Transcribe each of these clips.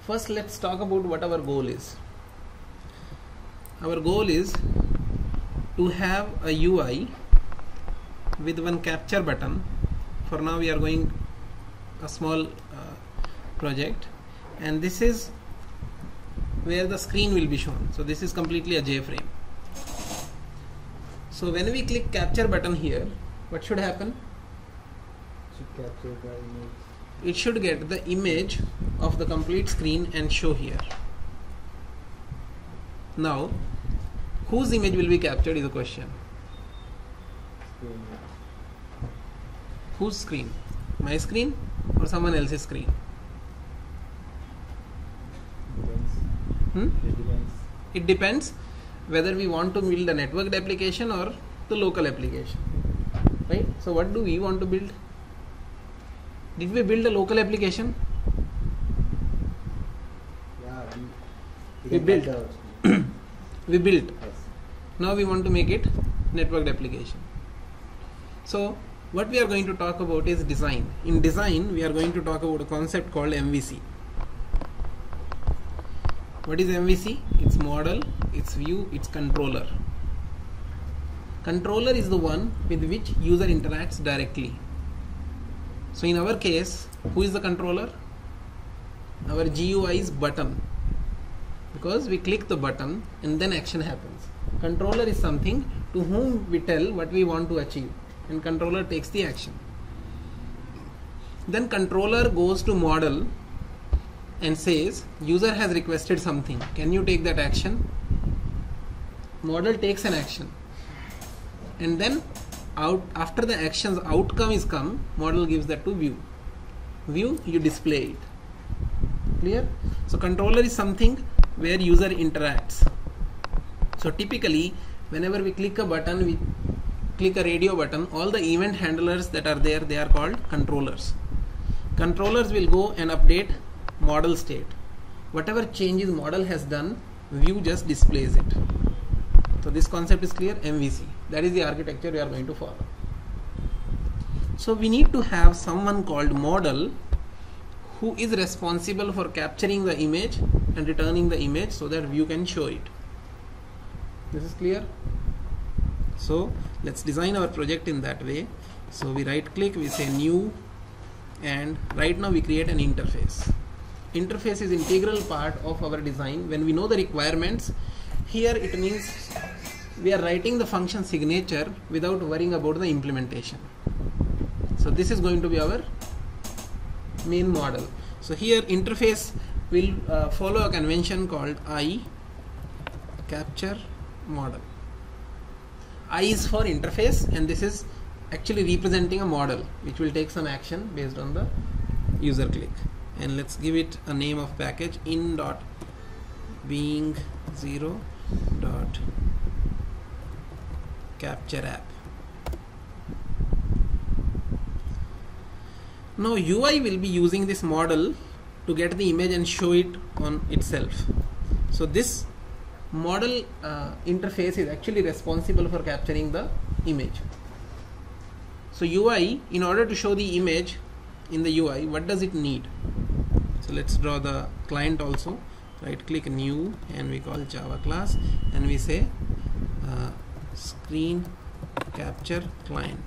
First, let's talk about what our goal is. Our goal is to have a UI with one capture button. For now we are going a small project, and this is where the screen will be shown. So this is completely a JFrame. So when we click capture button here, what should happen? Should capture the image. It should get the image of the complete screen and show here. Now, whose image will be captured is the question. Screen. Whose screen? My screen or someone else's screen? Depends. It depends. It depends whether we want to build a networked application or the local application, right? So what do we want to build? Did we build a local application? Yeah, We can built. capture our- We built. Yes. Now we want to make it networked application. So what we are going to talk about is design. In design, we are going to talk about a concept called MVC. What is MVC? It's model, it's view, it's controller. Controller is the one with which user interacts directly. So in our case, who is the controller? Our GUI is button, because we click the button and then action happens. Controller is something to whom we tell what we want to achieve, and controller takes the action. Then controller goes to model and says user has requested something, can you take that action? Model takes an action, and then after the action's outcome is come, model gives that to view. View, you display it. Clear? So controller is something where user interacts. So typically whenever we click a button, we click a radio button, all the event handlers that are there, they are called controllers. Controllers will go and update model state. Whatever changes model has done, view just displays it. So this concept is clear. MVC, that is the architecture we are going to follow. So we need to have someone called model who is responsible for capturing the image and returning the image so that view can show it. This is clear? So let's design our project in that way. So we right click, we say new, and right now we create an interface. Interface is integral part of our design. When we know the requirements, here it means we are writing the function signature without worrying about the implementation. So this is going to be our main model. So here interface will follow a convention called I capture model. I is for interface, and this is actually representing a model which will take some action based on the user click. And let's give it a name of package in.being0.capture app. Now UI will be using this model to get the image and show it on itself. So this model interface is actually responsible for capturing the image. So UI, in order to show the image in the UI, what does it need? So let's draw the client also. Right click new, and we call Java class, and we say screen capture client,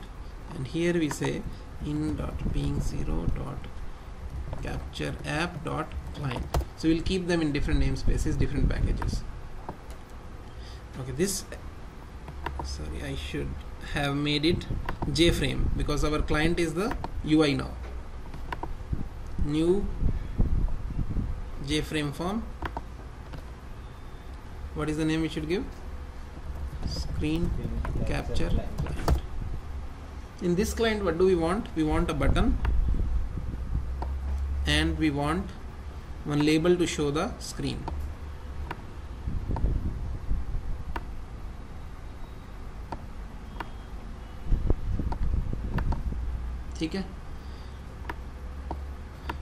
and here we say in.being0.capture app.client. So we'll keep them in different namespaces, different packages. Okay, this, sorry, I should have made it JFrame because our client is the UI now. New JFrame form. What is the name we should give? Screen capture client. In this client, what do we want? We want a button, and we want one label to show the screen. Okay.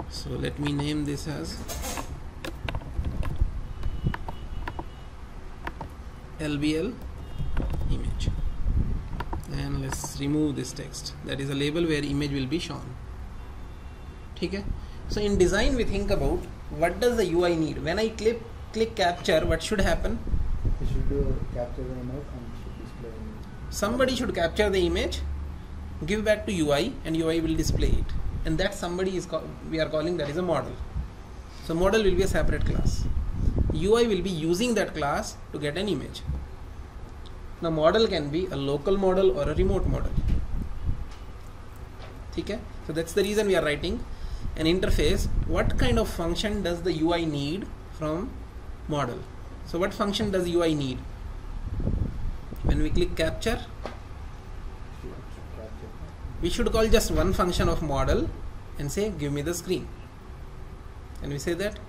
So let me name this as LBL image, and let's remove this text. That is a label where image will be shown. Okay. So in design we think about what does the UI need. When I click capture, what should happen? You should capture the image and should display in. Somebody should capture the image, give back to UI, and UI will display it. And that somebody is we are calling that is a model. So model will be a separate class. UI will be using that class to get an image. Now model can be a local model or a remote model. Okay? So that's the reason we are writing an interface. What kind of function does the UI need from model? So what function does UI need? When we click capture, we should call just one function of model and say give me the screen. And we say that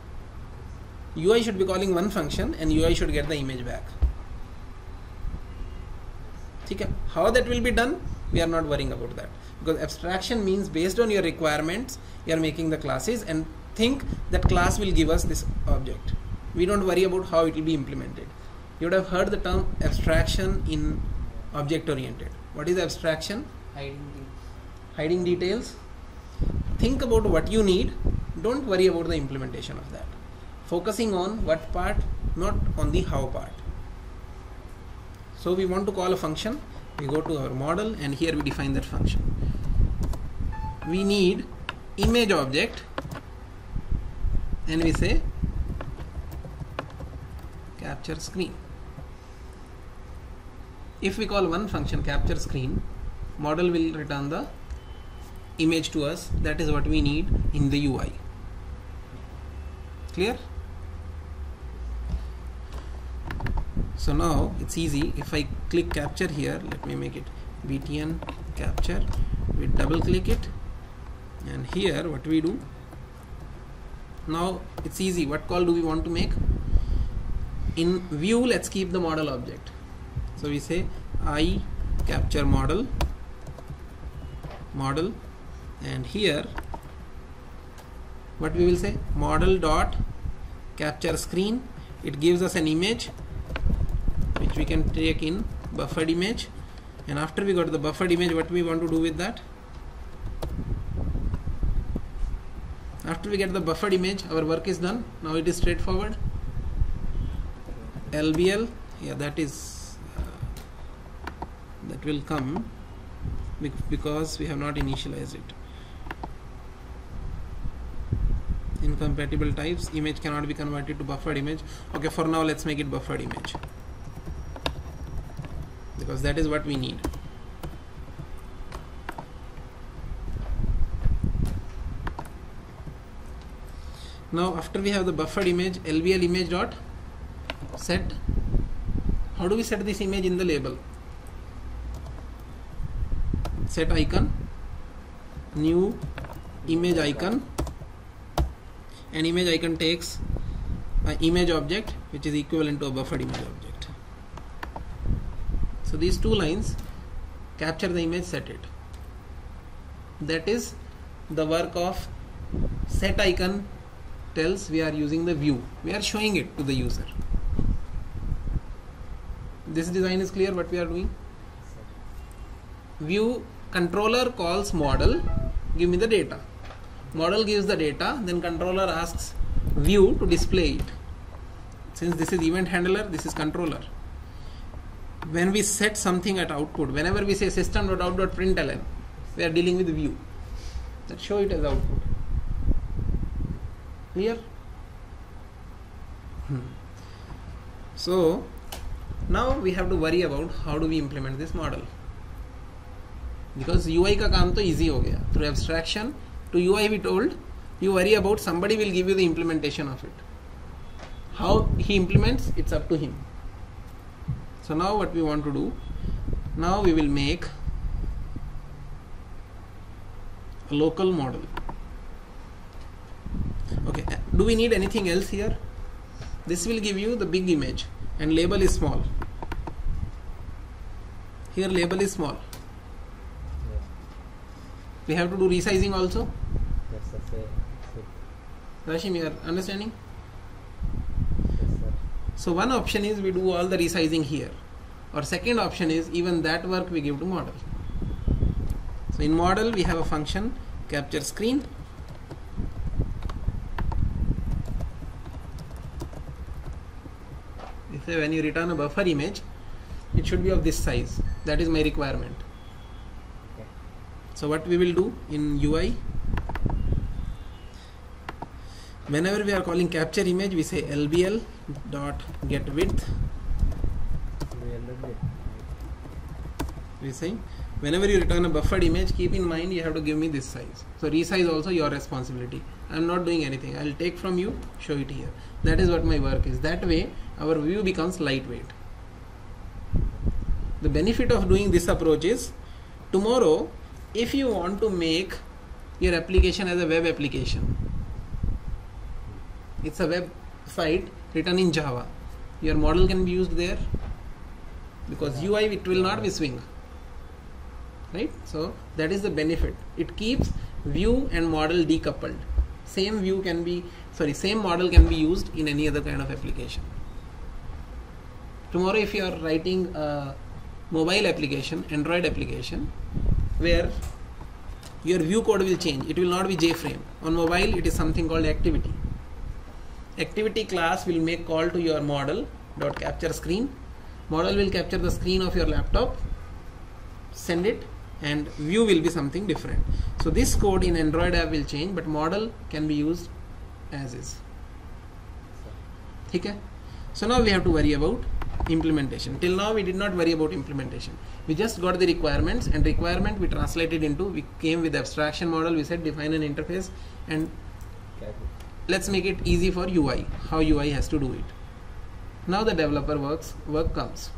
UI should be calling one function and UI should get the image back. Okay. How that will be done, we are not worrying about that, because abstraction means based on your requirements you are making the classes and think that class will give us this object. We don't worry about how it will be implemented. You would have heard the term abstraction in object oriented. What is abstraction? Hiding details. Think about what you need. Don't worry about the implementation of that. Focusing on what part, not on the how part. So we want to call a function. We go to our model and here we define that function. We need image object and we say capture screen. If we call one function capture screen, model will return the image to us. That is what we need in the UI. Clear? So now it's easy. If I click capture here, let me make it btn capture. We double click it and here what we do, now it's easy. What call do we want to make? In view, let's keep the model object. So we say I capture model, and here what we will say, model dot capture screen. It gives us an image which we can take in buffered image, and after we got the buffered image, what we want to do with that? After we get the buffered image, our work is done. Now it is straightforward. LBL, yeah, that is that will come because we have not initialized it. Incompatible types, image cannot be converted to buffered image. Okay, for now let's make it buffered image because that is what we need. Now after we have the buffered image, LBL image dot set. How do we set this image in the label? Set icon, new image icon, and image icon takes an image object which is equivalent to a buffered image object. So these two lines, capture the image, set it. That is the work of set icon. Tells we are using the view, we are showing it to the user. This design is clear what we are doing. View controller calls model, give me the data. Model gives the data, then controller asks view to display it. Since this is event handler, this is controller. When we set something at output, whenever we say system.out.println, we are dealing with view. Let's show it as output. Clear? So now we have to worry about how do we implement this model, because UI का काम तो easy हो गया. Through abstraction to UI we told you worry about somebody will give you the implementation of it. How he implements, it's up to him. So now what we want to do, now we will make a local model. Okay, do we need anything else here? This will give you the big image and label is small. Here label is small. Yeah. We have to do resizing also. Yes, sir. Rashim, you are understanding? Yes, sir. So one option is we do all the resizing here, or second option is even that work we give to model. So in model we have a function capture screen. say when you return a buffer image, it should be of this size. That is my requirement. Okay. So what we will do in UI, whenever we are calling capture image, we say lbl dot get width. We say whenever you return a buffered image, keep in mind you have to give me this size. So resize also your responsibility. I am not doing anything. I will take from you, show it here. That is what my work is. That way our view becomes lightweight. The benefit of doing this approach is, tomorrow if you want to make your application as a web application, it's a website written in Java, your model can be used there, because UI it will not be swing, right? So that is the benefit. It keeps view and model decoupled. Same model can be used in any other kind of application. Tomorrow if you are writing a mobile application, Android application, where your view code will change, it will not be JFrame. On mobile it is something called activity. Activity class will make call to your model dot capture screen. Model will capture the screen of your laptop, send it, and view will be something different. So this code in Android app will change, but model can be used as is. Okay? So now we have to worry about implementation. Till now we did not worry about implementation. We just got the requirements, and requirement we translated into, we came with abstraction model, we said define an interface, and let's make it easy for UI, how UI has to do it. Now the developer work comes.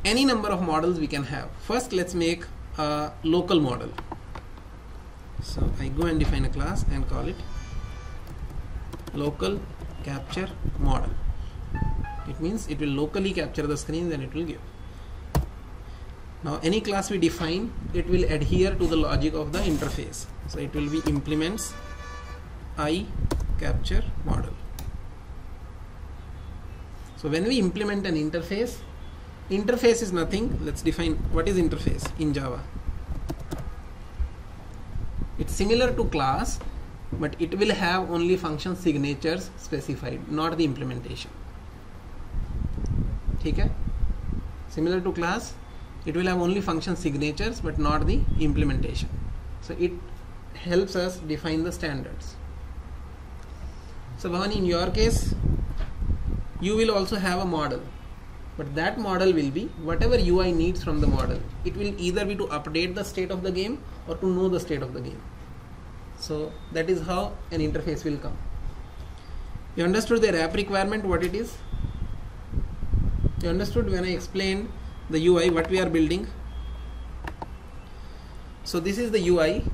Any number of models we can have. First let's make a local model. So I go and define a class and call it local capture model. It means it will locally capture the screens and it will give. Now any class we define, it will adhere to the logic of the interface. So it will be implements I capture model. So when we implement an interface, interface is nothing. Let's define what is interface in Java. It's similar to class, but it will have only function signatures specified, not the implementation. Okay? Similar to class, it will have only function signatures but not the implementation. So it helps us define the standards. So Bhavani, in your case, you will also have a model, but that model will be whatever UI needs from the model. It will either be to update the state of the game or to know the state of the game. So that is how an interface will come. You understood the wrap requirement, what it is? You understood when I explained the UI, what we are building? So this is the UI.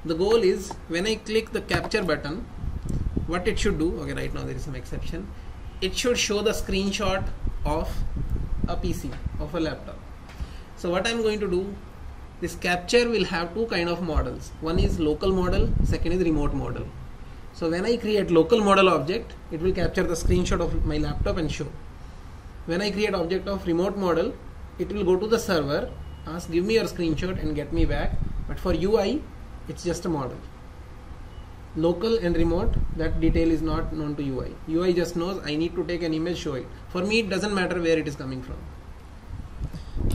The goal is, when I click the capture button, what it should do, okay, right now there is some exception, it should show the screenshot of a PC, of a laptop. So what I am going to do, this capture will have two kind of models. One is local model, second is remote model. So when I create local model object, it will capture the screenshot of my laptop and show. When I create object of remote model, it will go to the server, ask give me your screenshot and get me back. But for UI, it's just a model. Local and remote, that detail is not known to UI. UI just knows I need to take an image, show it. For me, it doesn't matter where it is coming from.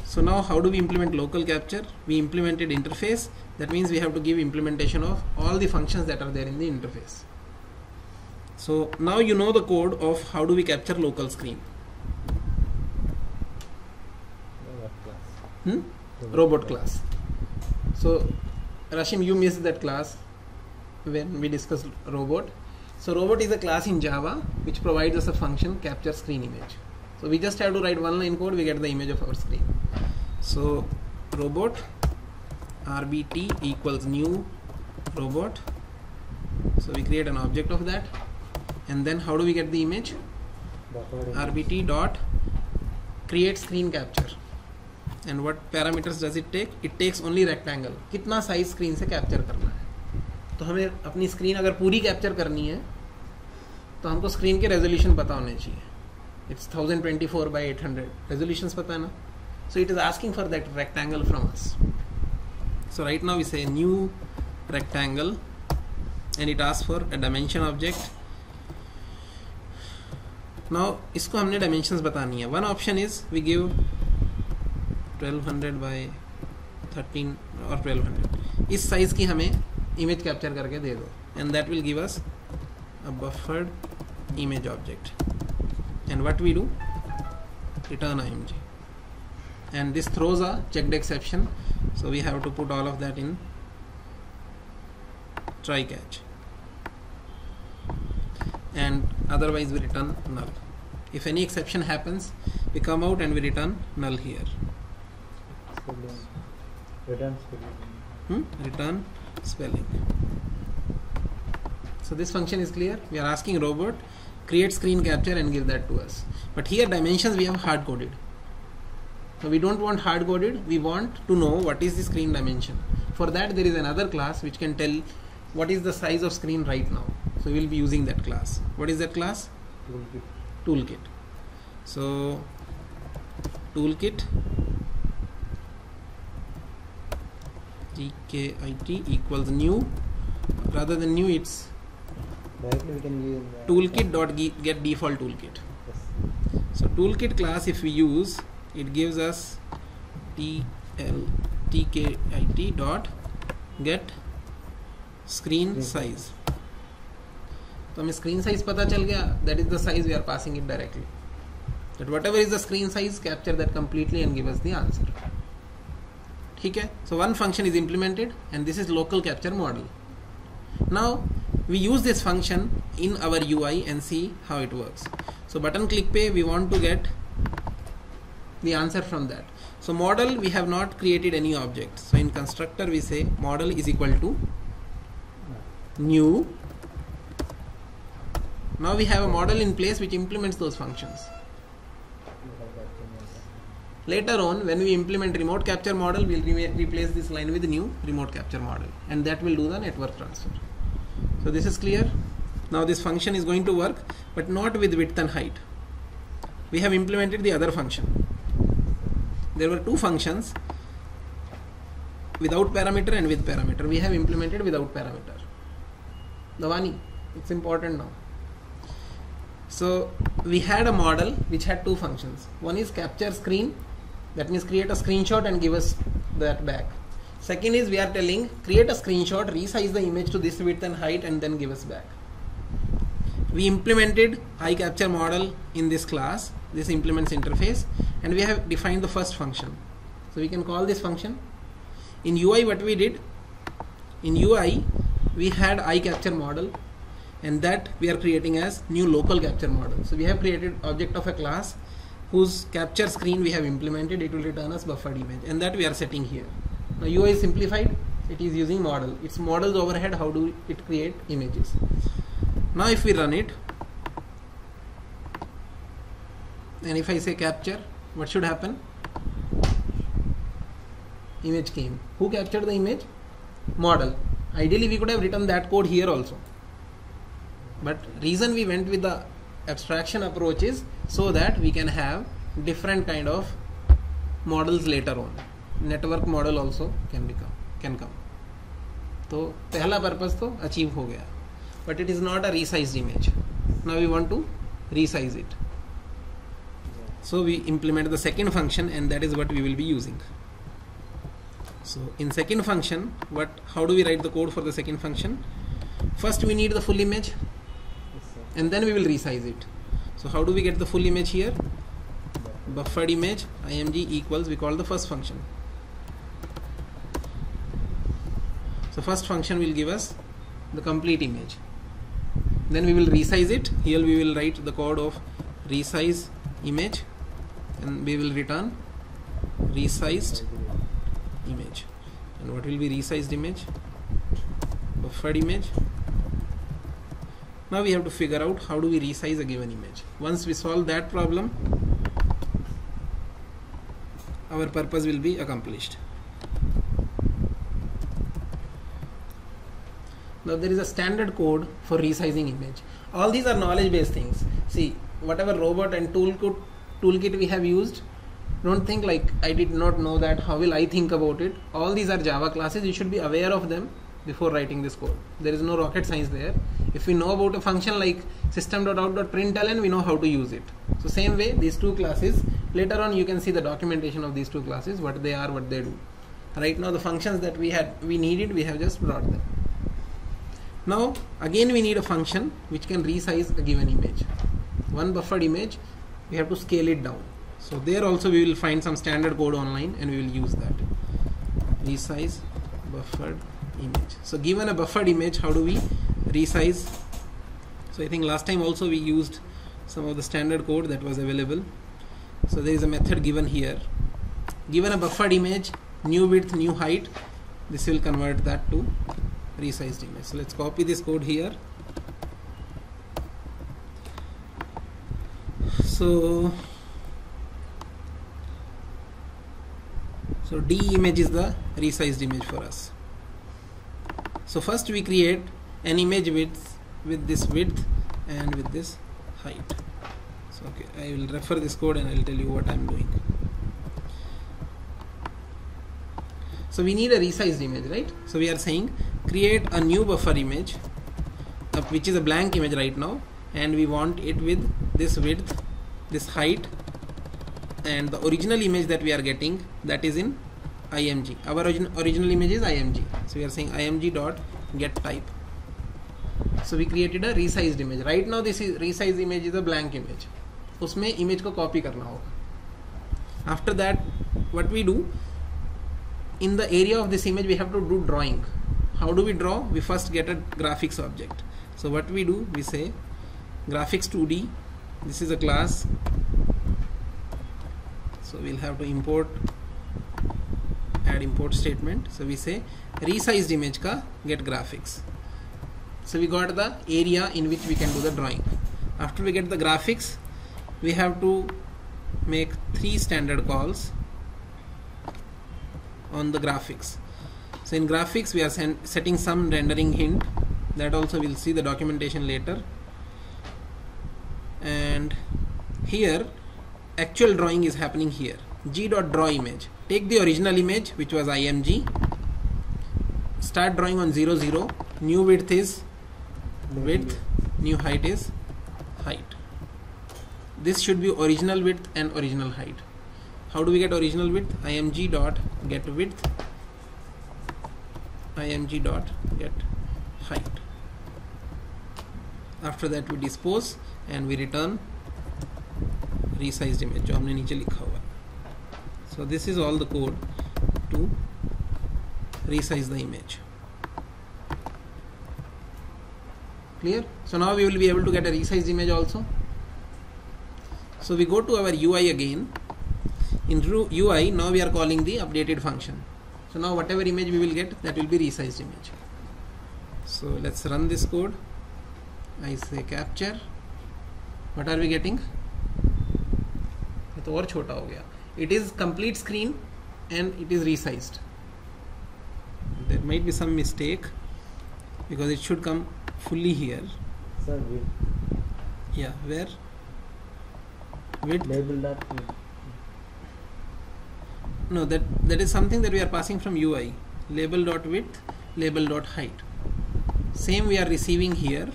So now how do we implement local capture? We implemented interface. That means we have to give implementation of all the functions that are there in the interface. So now you know the code of how do we capture local screen. Robot class. So Rashim, you missed that class when we discussed robot. So robot is a class in Java which provides us a function capture screen image. So we just have to write one line code, we get the image of our screen. So robot RBT equals new robot. So we create an object of that, and then how do we get the image? RBT dot create screen capture. And what parameters does it take? It takes only rectangle. कितना size screen से capture करना है? तो हमें अपनी screen अगर पूरी capture करनी है, तो हमको screen के resolution पता होने चाहिए. It's 1024 by 800. Resolutions पता है ना? So it is asking for that rectangle from us. So right now we say new rectangle and it asks for a dimension object. Now इसको हमने dimensions बतानी है. One option is we give 1200 by 13 or 1200. इस size की हमें image capture करके दे दो, and that will give us a buffered image object. And what we do? Return img. And this throws a checked exception, so we have to put all of that in try catch, and otherwise we return null. If any exception happens, we come out and we return null here. Return spelling. Return spelling. So this function is clear. We are asking robot create screen capture and give that to us. But here dimensions we have hard coded. So we don't want hard coded. We want to know what is the screen dimension. For that there is another class which can tell what is the size of screen right now. So we will be using that class. What is that class? Toolkit. Toolkit. So toolkit TKIT equals new. Rather than new, it's Directly we can use toolkit dot get default toolkit. Yes. So toolkit class, if we use, it gives us TKIT dot get screen size. तो हमें screen size पता चल गया. That is the size we are passing it directly. That whatever is the screen size, capture that completely and give us the answer. ठीक है? So one function is implemented, and this is local capture model. Now we use this function in our UI and see how it works. So button click pay, we want to get the answer from that. So model, we have not created any object. So in constructor we say model is equal to new. Now we have a model in place which implements those functions. Later on, when we implement remote capture model, we'll replace this line with new remote capture model, and that will do the network transfer. So this is clear. Now this function is going to work, but not with width and height. We have implemented the other function. There were two functions, without parameter and with parameter. We have implemented without parameter. Dawani, it's important now. So we had a model which had two functions. One is capture screen, that means create a screenshot and give us that back. Second is we are telling create a screenshot, resize the image to this width and height, and then give us back. We implemented iCapture model in this class, this implements interface, and we have defined the first function. So we can call this function. In UI, what we did, in UI we had iCapture model, and that we are creating as new local capture model. So we have created object of a class whose capture screen we have implemented. It will return us buffered image, and that we are setting here. Now UI is simplified. It is using model. It's model's overhead. How do it create images? Now if we run it, and if I say capture, what should happen? Image came. Who captured the image? Model. Ideally we could have written that code here also, but reason we went with the abstraction approach is so that we can have different kind of models later on. Network model also can come. So पहला purpose तो achieve हो गया, but it is not a resized image. Now we want to resize it. So we implement the second function, and that is what we will be using. So in second function, how do we write the code for the second function? First we need the full image, and then we will resize it. So how do we get the full image here? Buffered image img equals, we call the first function. So first function will give us the complete image. Then we will resize it. Here we will write the code of resize image, and we will return resized image. And what will be resized image? Buffered image. Now we have to figure out how do we resize a given image. Once we solve that problem, our purpose will be accomplished. Now there is a standard code for resizing image. All these are knowledge based things. See, whatever robot and toolkit we have used, Don't think like I did not know that, how will I think about it. All these are Java classes, you should be aware of them before writing this code. There is no rocket science there. If we know about a function like system.out.println, we know how to use it. So same way, these two classes, later on you can see the documentation of these two classes, what they are, what they do. Right now the functions that we needed, we have just brought them. Now again we need a function which can resize a given image. One buffered image, we have to scale it down. So there also we will find some standard code online and we will use that. Resize buffered image. So given a buffered image, how do we resize? So I think last time also we used some of the standard code that was available. So there is a method given here. Given a buffered image, new width, new height, this will convert that to resized image. So let's copy this code here. So D image is the resized image for us. So first we create an image with this width and with this height. So okay, I will refer this code and I will tell you what I am doing. So we need a resized image, right? So we are saying create a new buffer image, which is a blank image right now, and we want it with this width, this height, and the original image that we are getting, that is in img. Our original image is img. So we are saying img dot get type. So we created a resized image. Right now this is resized image is a blank image. उसमें image को copy करना होगा. After that, what we do, in the area of this image we have to do drawing. How do we draw? We first get a graphics object. So what we do, we say graphics 2D. This is a class. So we'll have to import, add import statement. So we say resized image ka get graphics. So we got the area in which we can do the drawing. After we get the graphics, we have to make 3 standard calls on the graphics. So in graphics we are setting some rendering hint, that also we'll see the documentation later. And here actual drawing is happening here. G.draw image. Take the original image which was img, start drawing on 0 0. New width is width, new height is height. This should be original width and original height. How do we get original width? img dot get width, img dot get height. After that we dispose and we return resized image जो हमने नीचे लिखा हुआ. So this is all the code to resize the image. Clear? So now we will be able to get a resized image also. So we go to our UI again. In UI now we are calling the updated function. So now whatever image we will get, that will be resized image. So let's run this code. I say capture. What are we getting? तो और छोटा हो गया. It is complete screen and it is resized. There might be some mistake because it should come fully here. Sir, width. Yeah, where? Width. Label that. No, that is something that we are passing from UI. Label dot width, label dot height. Same we are receiving here.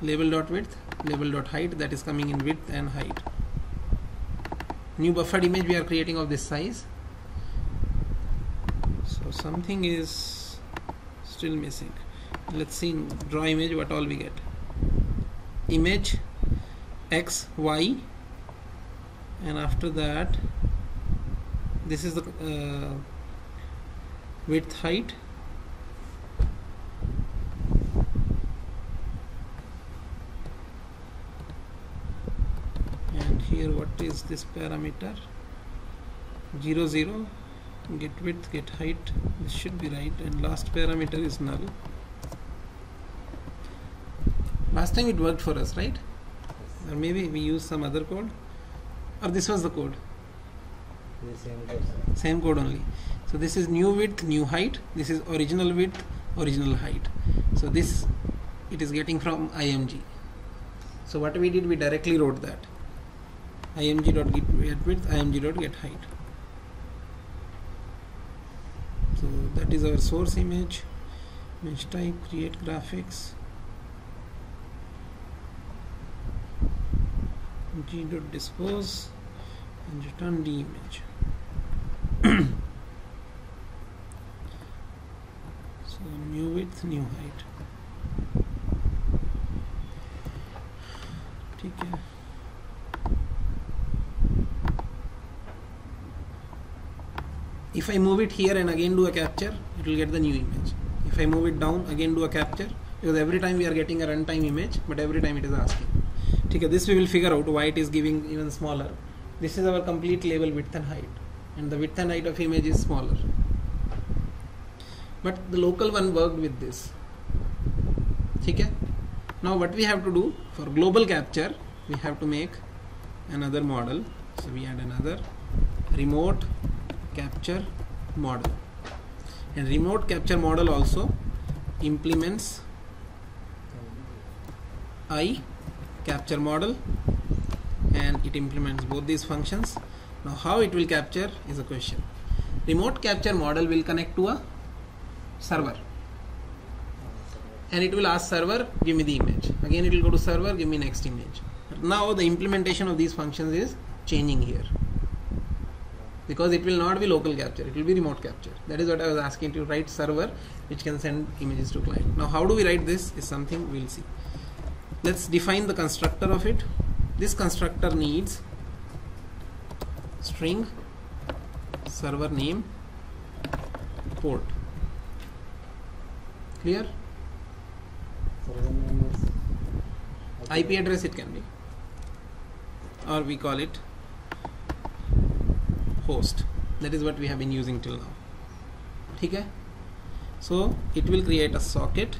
Label dot width, label dot height, that is coming in width and height. New buffered image we are creating of this size. So something is still missing. Let's see in draw image what all we get. Image X, Y, and after that this is the width, height, and here what is this parameter? 0 0, get width, get height, this should be right, and last parameter is null. Last time it worked for us, right? Or maybe we used some other code, or this was the code. Same code only. So this is new width, new height. This is original width, original height. So this it is getting from img. So what we did, we directly wrote that. img.get width, img.get height. So that is our source image type, create graphics, g.dispose, and return the image. So new width, new height. Okay. If I move it here and again do a capture, it will get the new image. If I move it down, again do a capture, because every time we are getting a runtime image, but every time it is asking. Okay, this we will figure out why it is giving even smaller. This is our complete label width and height, and the width and height of image is smaller. But the local one worked with this. Okay. Now what we have to do for global capture, we have to make another model. So we add another remote capture model, and remote capture model also implements I capture model, and it implements both these functions. Now how it will capture is a question. Remote capture model will connect to a server, and it will ask server, give me the image. Again it will go to server, give me next image. Now the implementation of these functions is changing here, because it will not be local capture, it will be remote capture. That is what I was asking, to write server which can send images to client. Now how do we write this is something we will see. Let's define the constructor of it. This constructor needs string server name port. Clear? Server name is IP address it can be, or we call it host. That is what we have been using till now. Okay? So it will create a socket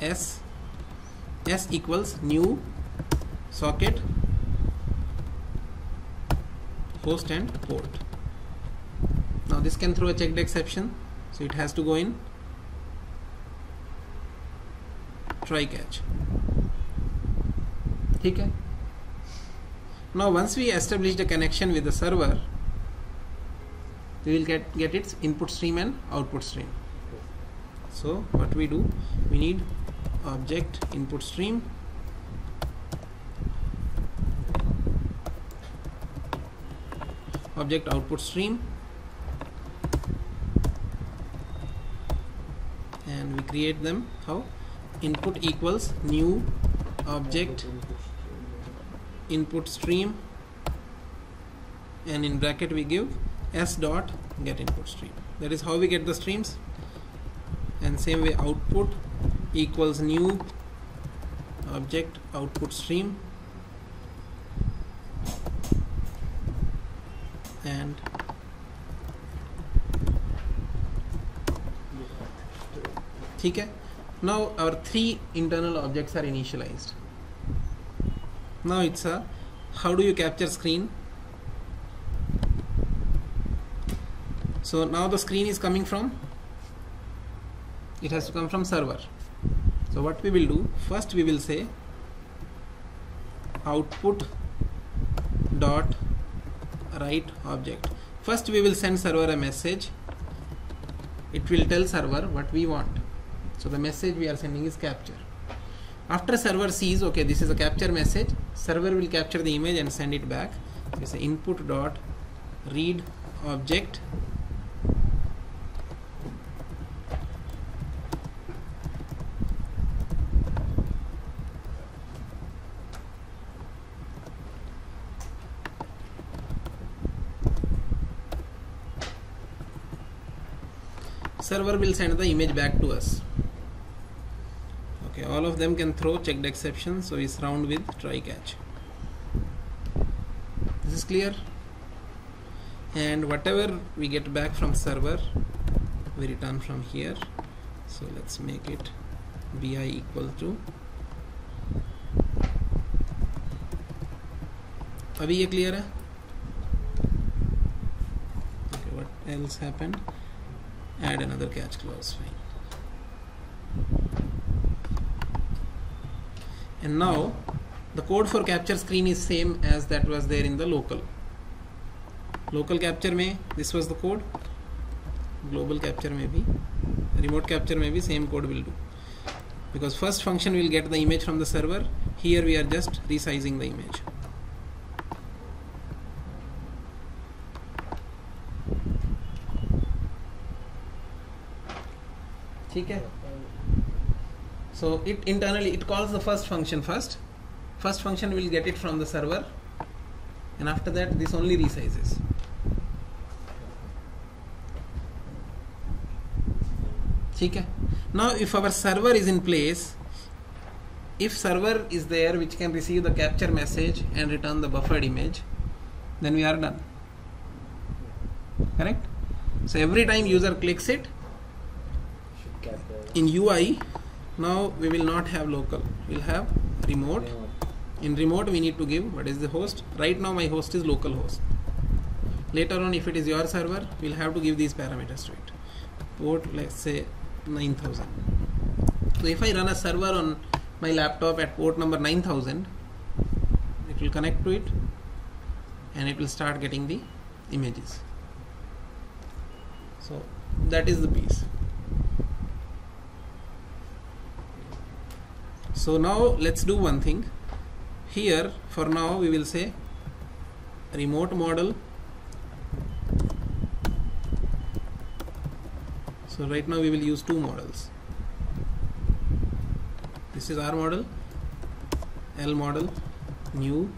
s equals new socket host and port. Now this can throw a checked exception, so it has to go in try catch. Okay? Now once we establish the connection with the server, we will get its input stream and output stream. So what we do, we need object input stream, object output stream, and we create them how? Input equals new object input stream, and in bracket we give s dot get input stream. That is how we get the streams. And same way output equals new object output stream, and okay. Now our three internal objects are initialized. Now it's a how do you capture screen. So now the screen is coming from, it has to come from server. So what we will do, first we will say output dot write object. First we will send server a message. It will tell server what we want. So the message we are sending is capture. After server sees, okay, this is a capture message, server will capture the image and send it back. We say input dot read object server will send the image back to us. Okay, all of them can throw checked exception, so we surround with try catch. This is clear? And whatever we get back from server, we return from here. So let's make it bi equal to. अभी ये clear है? Okay, what else happened? Add another catch clause. Fine. And now The code for capture screen is same as that was there in the local capture में this was the code, global capture में भी, remote capture में भी same code will do, because first function will get the image from the server. Here we are just resizing the image. ठीक है. So it internally it calls the first function first. First function will get it from the server, and after that this only resizes. ठीक है. Now if our server is in place, if server is there which can receive the capture message and return the buffered image, then we are done. Correct? So every time user clicks it in UI, now we will not have local, we will have remote. In remote we need to give what is the host. Right now my host is localhost. Later on, if it is your server, we will have to give these parameters to it. Port, let's say 9000. So if I run a server on my laptop at port number 9000, it will connect to it and it will start getting the images. So that is the piece. So now let's do one thing. Here for now we will say remote model. So right now we will use two models. This is our model, L model, new.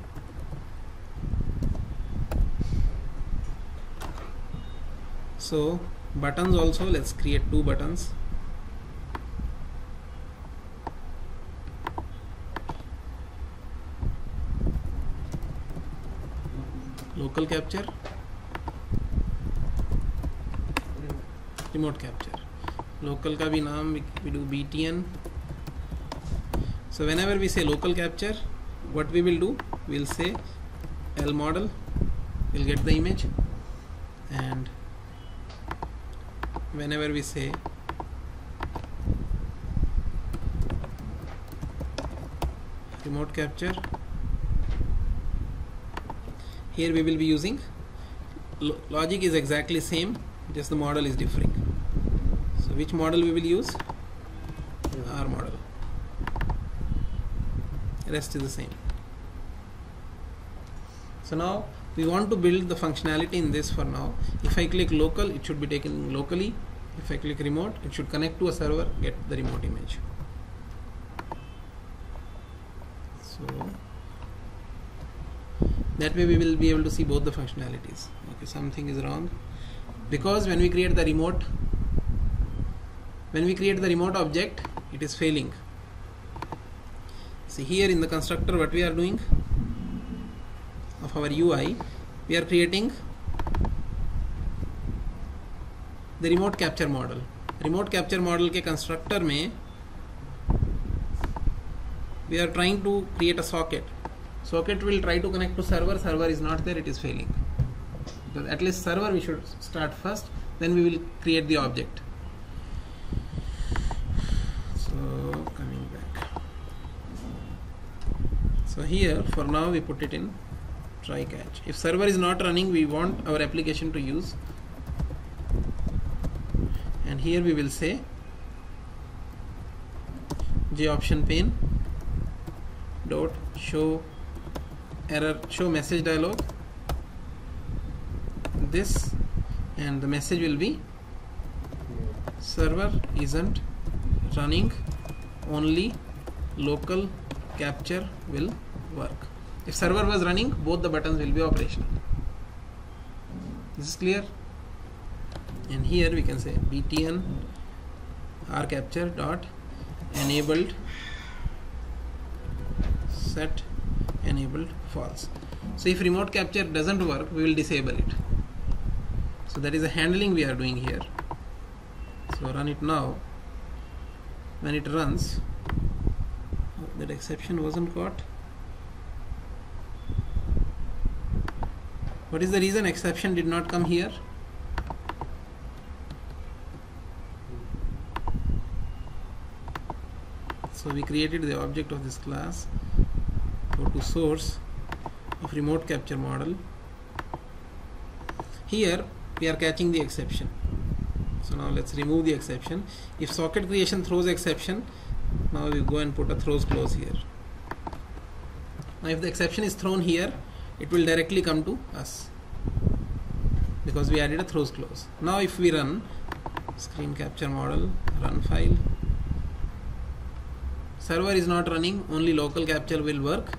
So buttons also, let's create two buttons. Local capture, remote capture. Local का भी नाम we do BTN. So whenever we say local capture, what we will do, we will say L model will get the image, and whenever we say remote capture, here we will be using logic is exactly same, just the model is differing. So which model we will use? Our model. Rest is the same. So now we want to build the functionality in this. For now, if I click local, it should be taken locally. If I click remote, it should connect to a server, get the remote image. So that way we will be able to see both the functionalities. Okay, something is wrong, because when we create the remote object, it is failing. See here in the constructor, what we are doing of our UI, we are creating the remote capture model. Remote capture model के constructor में we are trying to create a socket. Socket will try to connect to server. Server is not there, it is failing. Because at least server we should start first, then we will create the object. So coming back. So here for now we put it in try catch. If server is not running, we want our application to use, and here we will say J option pane dot show error, show message dialog, this, and the message will be server isn't running, only local capture will work. If server was running, both the buttons will be operational. This is clear? And here we can say btn rcapture dot enabled set enabled false. So if remote capture doesn't work, we will disable it. So that is a handling we are doing here. So run it now. When it runs, that exception wasn't caught. What is the reason exception did not come here? So we created the object of this class Go to source of remote capture model. Here we are catching the exception. So now let's remove the exception. If socket creation throws exception, now we go and put a throws close here. Now if the exception is thrown here, it will directly come to us because we added a throws close. Now if we run screen capture model, run file, server is not running, only local capture will work.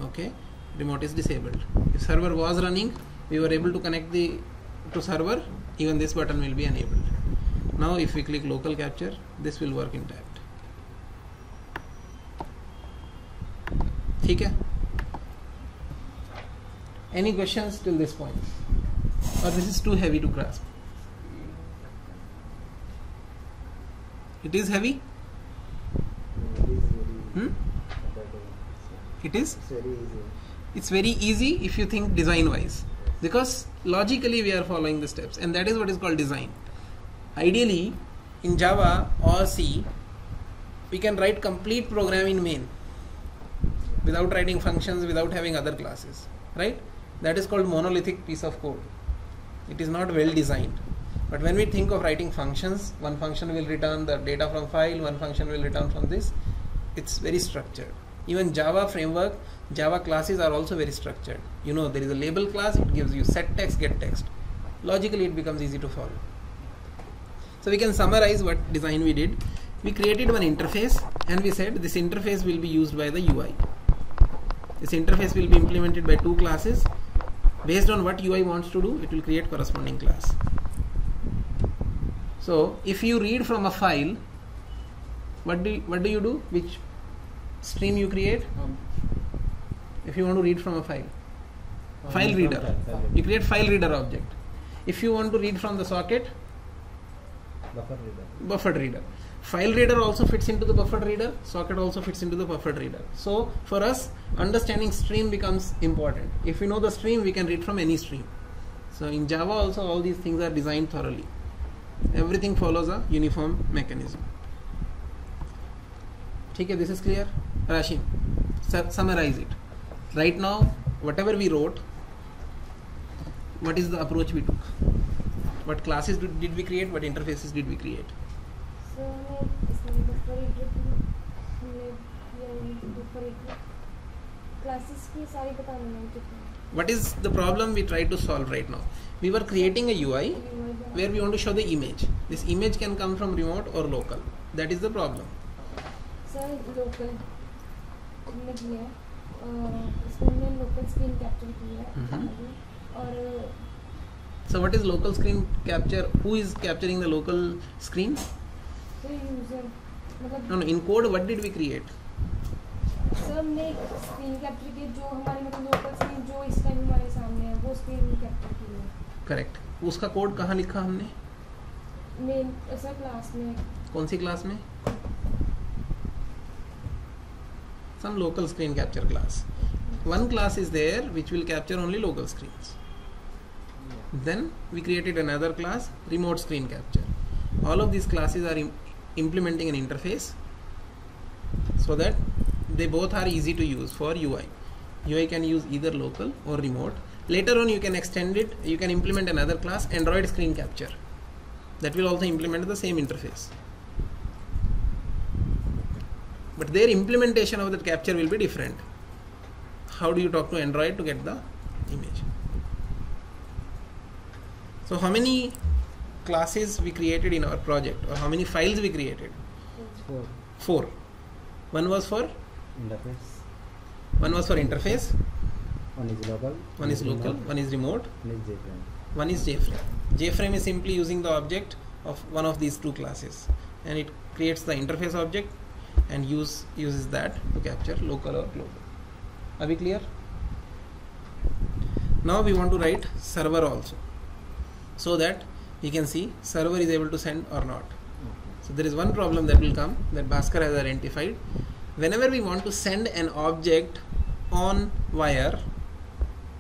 Okay, remote is disabled. If server was running, we were able to connect to server, even this button will be enabled. Now if we click local capture, this will work intact. Okay? Any questions till this point? Or this is too heavy to grasp? It is heavy? It is? It's very easy if you think design wise, because logically we are following the steps, and that is what is called design. Ideally in Java or C we can write complete program in main without writing functions, without having other classes, right? That is called monolithic piece of code. It is not well designed. But when we think of writing functions, one function will return the data from file, one function will return from this. It's very structured. Even Java framework, Java classes are also very structured. You know, there is a label class, it gives you set text, get text. Logically it becomes easy to follow. So we can summarize what design we did. We created one interface and we said this interface will be used by the UI. This interface will be implemented by two classes. Based on what UI wants to do, it will create corresponding class. So if you read from a file, what do you do? Which stream you create? If you want to read from a file, file reader. You create file reader object. If you want to read from the socket, buffered reader. File reader also fits into the buffered reader, socket also fits into the buffered reader. So for us, understanding stream becomes important. If we know the stream, we can read from any stream. So in Java also all these things are designed thoroughly. Everything follows a uniform mechanism. Okay, this is clear? Rashim, summarize it. Right now, whatever we wrote, what is the approach we took? What classes did we create? What interfaces did we create? What is the problem we try to solve right now? We were creating a UI where we want to show the image. This image can come from remote or local. That is the problem. Sir, local इसमें local screen capture किया और so what is local screen capture? Who is capturing the local screen? The user. No, in code what did we create? Sir हमने screen capture किया जो हमारे local screen जो इस time हमारे सामने है वो screen capture की है. Correct. उसका कोड कहाँ लिखा हमने? मेन ऐसा क्लास में. कौन सी क्लास में? Some local screen capture class. One class is there which will capture only local screens. Then we created another class, remote screen capture. All of these classes are implementing an interface so that they both are easy to use for UI. UI can use either local or remote. Later on you can extend it, you can implement another class, Android screen capture. That will also implement the same interface. But their implementation of that capture will be different. How do you talk to Android to get the image? So how many classes we created in our project, or how many files we created? 4. One was for interface. One was for interface. One is local. One is local. One is remote. One is JFrame. One is JFrame. JFrame is simply using the object of one of these two classes, and it creates the interface object and uses that to capture local or global. Are we clear? Now we want to write server also, so that we can see server is able to send or not. So there is one problem that will come that Bhaskar has identified. Whenever we want to send an object on wire,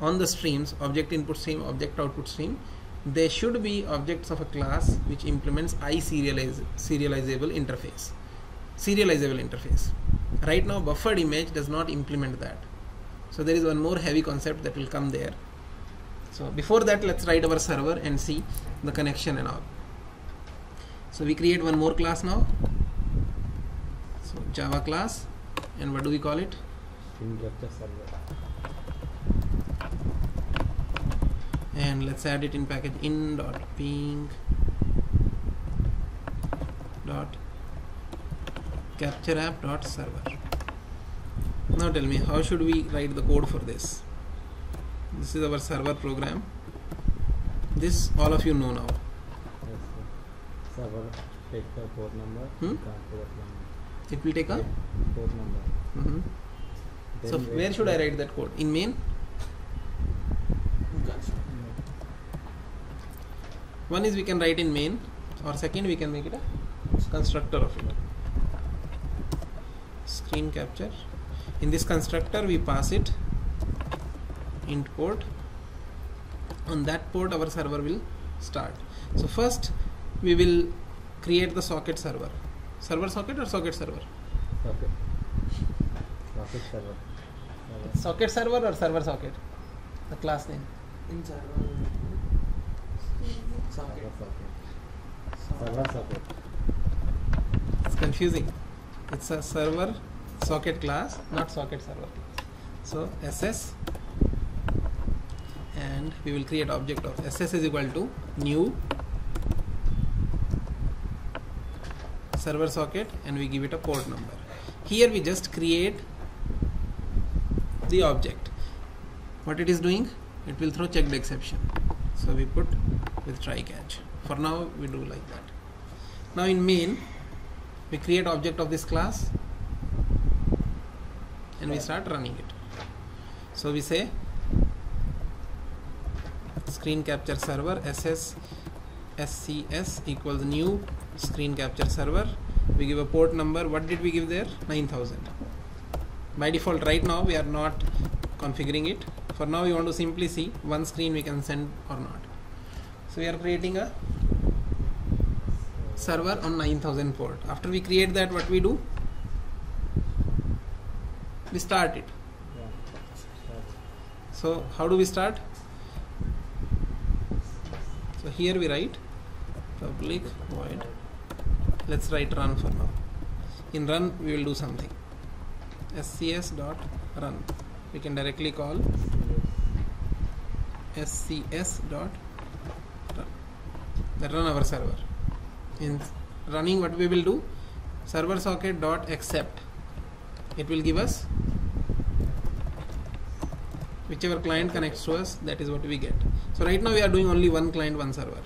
on the streams, object input stream, object output stream, there should be objects of a class which implements serializable interface. Right now buffered image does not implement that. So there is one more heavy concept that will come there. So before that, let's write our server and see the connection and all. So we create one more class now. So Java class, and what do we call it? Screen capture server. And let's add it in package in.ping dot capture app dot server. Now tell me, how should we write the code for this? This is our server program. This all of you know now. Yes, sir. Server take the port number. Port number. It will take a port number. Then so where should I write that code? In main? One is we can write in main, or second we can make it a constructor of it. Screen capture. In this constructor we pass it int port. On that port our server will start. So first we will create the socket server. Server socket or socket server? Socket. Socket server. Socket server or server socket? The class name. In server socket. Server socket. It's confusing. It's a server socket class, not socket server. So SS, and we will create object of SS is equal to new server socket, and we give it a port number. Here we just create the object. What it is doing? It will throw checked exception. So we put with try catch. For now we do like that. Now in main we create object of this class and we start running it. So we say screen capture server SCS equals new screen capture server. We give a port number. What did we give there? 9000. By default right now we are not configuring it. For now we want to simply see one screen we can send or not. So we are creating a server on 9000 port. After we create that, what we do? We start it. So how do we start? So here we write public void. Let's write run for now. In run we will do something. SCS dot run. We can directly call SCS dot run. That run our server. In running, what we will do? Server socket dot accept. It will give us whichever client connects to us, that is what we get. So right now we are doing only one client, one server.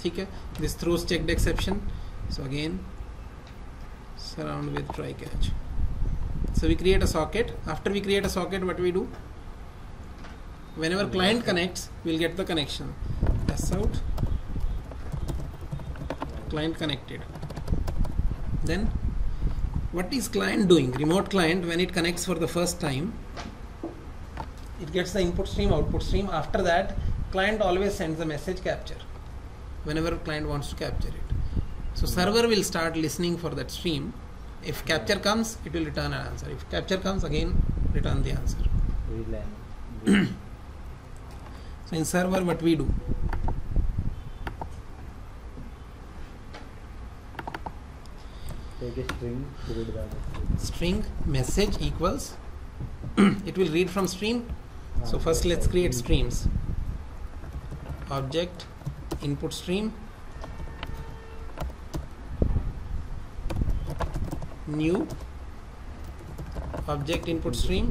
Okay, this throws checked exception. So again surround with try catch. So we create a socket. After we create a socket, what we do? Whenever client connects, we'll get the connection. S out, client connected. Then what is client doing? Remote client, when it connects for the first time, it gets the input stream, output stream. After that, client always sends a message capture whenever client wants to capture it. So server will start listening for that stream. If capture comes, it will return an answer. If capture comes, again return the answer. So in server, what we do? Take a string, read that. String message equals it will read from stream. So first let's create streams. Object input stream, new object input stream,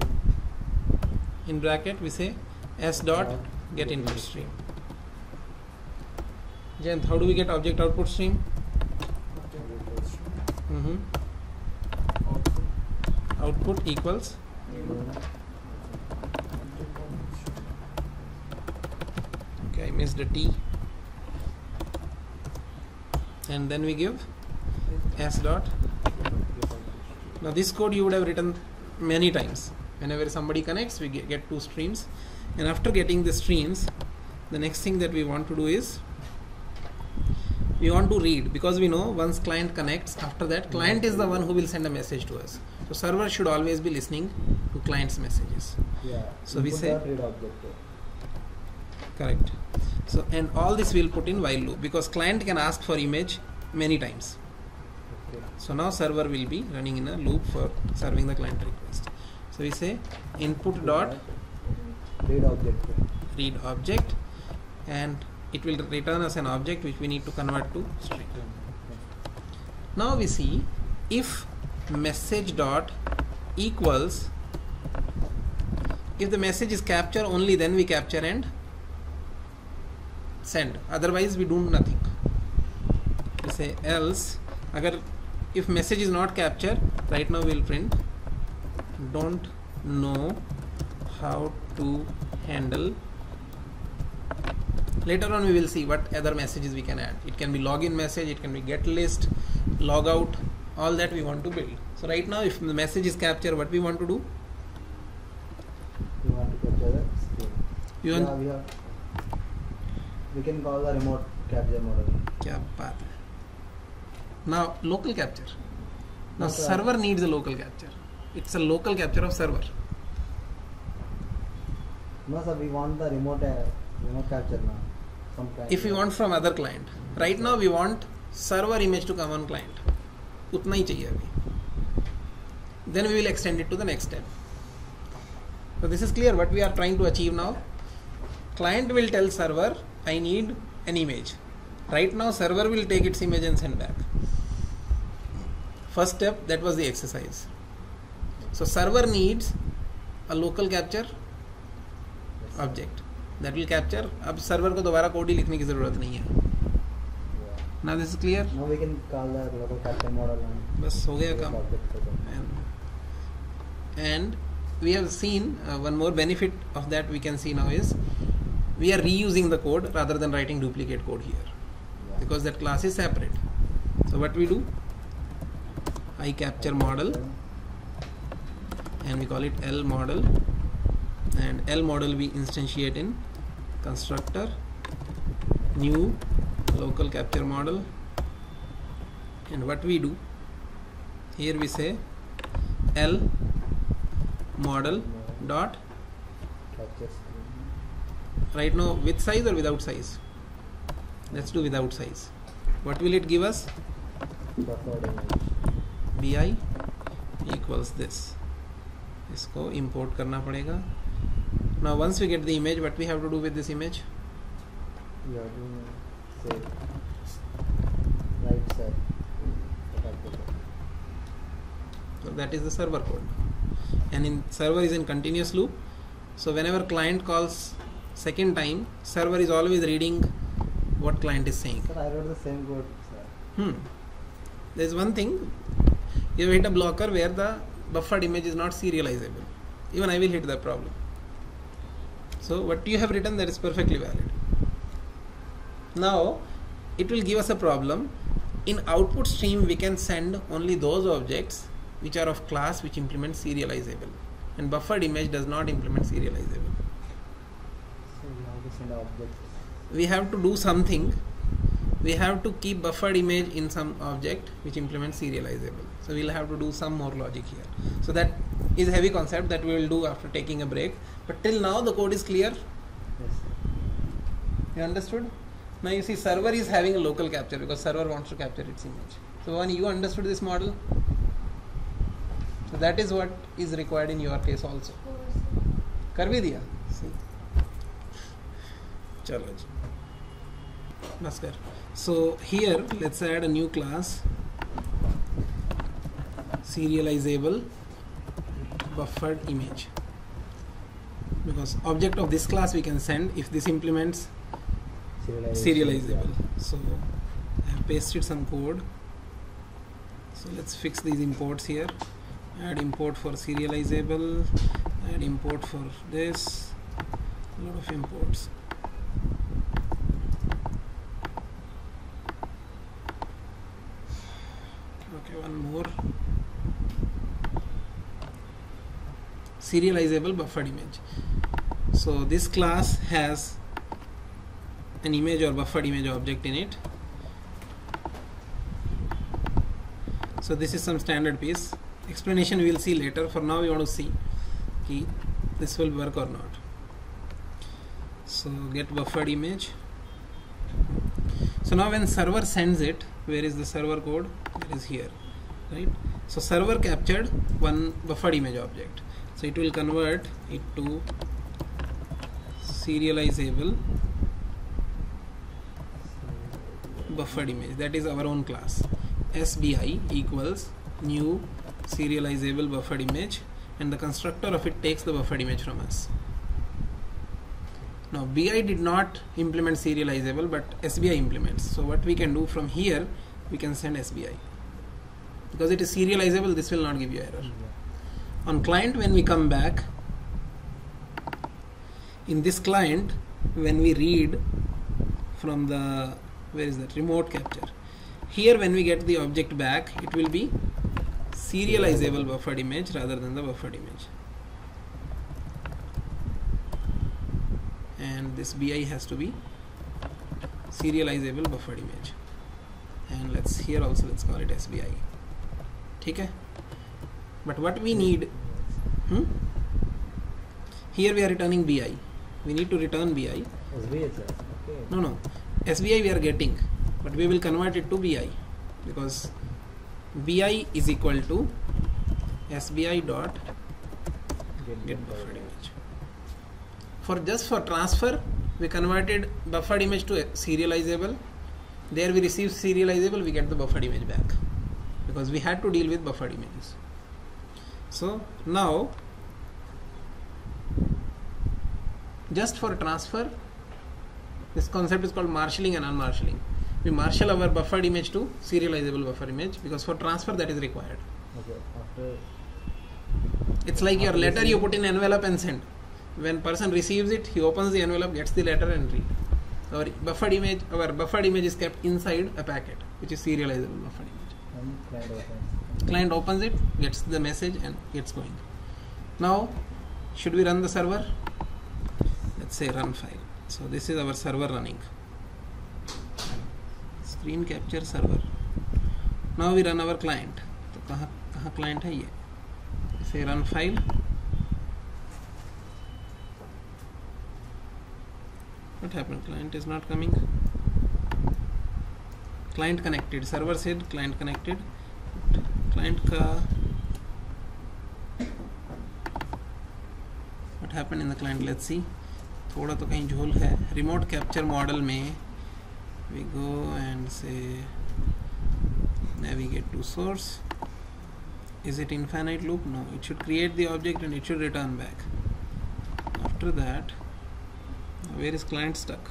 in bracket we say s dot get input stream. Jayant, how do we get object output stream? Output equals okay, I missed a T, and then we give s dot. Now this code you would have written many times. Whenever somebody connects, we get two streams, and after getting the streams, the next thing that we want to do is we want to read, because we know once client connects, after that client is the one who will send a message to us. So server should always be listening to client's messages. Yeah. So we say read object. correct. So and all this we'll put in while loop, because client can ask for image many times. Okay. So now server will be running in a loop for serving the client request. So we say input dot read object. read object, and it will return us an object which we need to convert to string. Now we see if message dot equals, if the message is capture, only then we capture and send, otherwise we do nothing. We say else, if message is not capture, right now we'll print don't know how to handle. Later on we will see what other messages we can add. It can be login message, it can be get list, logout, all that we want to build. So right now if the message is capture, what we want to do? We want to capture the screen. We can call the remote capture model. Kya baat hai. Now local capture. Now Okay. server needs a local capture. It's a local capture of server. No sir, we want the remote capture now. Some client. If we want from other client, right now we want server image to come on client. Utna hi chahiye abhi. Then we will extend it to the next step. So this is clear what we are trying to achieve now. Client will tell server, I need an image. Right now server will take its image and send back. First step, that was the exercise. So server needs a local capture Yes, sir. object that will capture. अब server को दोबारा code ही लिखने की जरूरत नहीं है. Yeah. Now this is clear. Now we can call the local capture model and बस हो गया काम. object for them. And we have seen one more benefit of that we can see now is we are reusing the code rather than writing duplicate code here, Yeah. because that class is separate. So what we do, I capture model and we call it L model, and L model we instantiate in constructor new local capture model. And what we do here, we say L model dot, Capture screen. right now with size or without size? Let's do without size. What will it give us? Buffered image. bi equals this. इसको import करना पड़ेगा. Now once we get the image, what we have to do with this image? You have to say right side. So that is the server code. And in server is in continuous loop. So whenever client calls second time, server is always reading what client is saying. Sir, I wrote the same code, sir. There is one thing, you hit a blocker where the buffered image is not serializable. Even I will hit that problem. So what you have written, that is perfectly valid. Now it will give us a problem. In output stream we can send only those objects which are of class which implement serializable, and buffered image does not implement serializable. So we have to send objects. We have to do something. We have to keep buffered image in some object which implements serializable. So we'll have to do some more logic here. So that is a heavy concept that we will do after taking a break. But till now the code is clear. Yes, sir. You understood? Now you see server is having a local capture because server wants to capture its image. So when you understood this model, so that is what is required in your case also. कर भी दिया. See. चलो जी. बस कर. So here let's add a new class, serializable buffered image, because object of this class we can send if this implements serializable. So I have pasted some code. So let's fix these imports here. Add import for serializable, add import for this, a lot of imports. Okay, one more. Serializable buffered image. So this class has an image or buffered image object in it, So this is some standard piece. Explanation we will see later. For now we want to see ki this will work or not. So get buffered image. So now when server sends it, where is the server code? It is here, right? So server captured one buffered image object. So it will convert it to serializable buffered image. That is our own class. SBI equals new serializable buffered image, and the constructor of it takes the buffered image from us. Now BI did not implement serializable, but SBI implements. So what we can do from here, we can send SBI. Because it is serializable, this will not give you error. On client, when we come back, in this client, when we read from the, where is that, remote capture, here when we get the object back, it will be serializable buffered image rather than the buffered image. And this BI has to be serializable buffered image. And let's here also let's call it SBI. Okay? But what we need, here we are returning BI. We need to return BI. SBI, okay. No. SBI we are getting, but we will convert it to BI, because BI is equal to SBI dot get buffered image. Just for transfer, we converted buffered image to serializable. There we receive serializable, we get the buffered image back, because we had to deal with buffered images. So now, just for transfer, this concept is called marshalling and unmarshalling. We marshal our buffered image to serializable buffer image, because for transfer that is required. Okay. It's like your letter you put in envelope and send. When person receives it, he opens the envelope, gets the letter and read. Our buffered image is kept inside a packet, which is serializable buffered image. And client opens it, gets the message and gets going. Now, should we run the server? Let's say run file. So this is our server running. Screen capture server. Now we run our client. तो कहाँ client है ये? Say run file. What happened? Client is not coming. Client connected. Server said client connected. Client का what happened in the client? Let's see. थोड़ा तो कहीं झोल है. Remote capture model में we go and say navigate to source. Is it infinite loop? No. It should create the object and it should return back. After that, where is client stuck?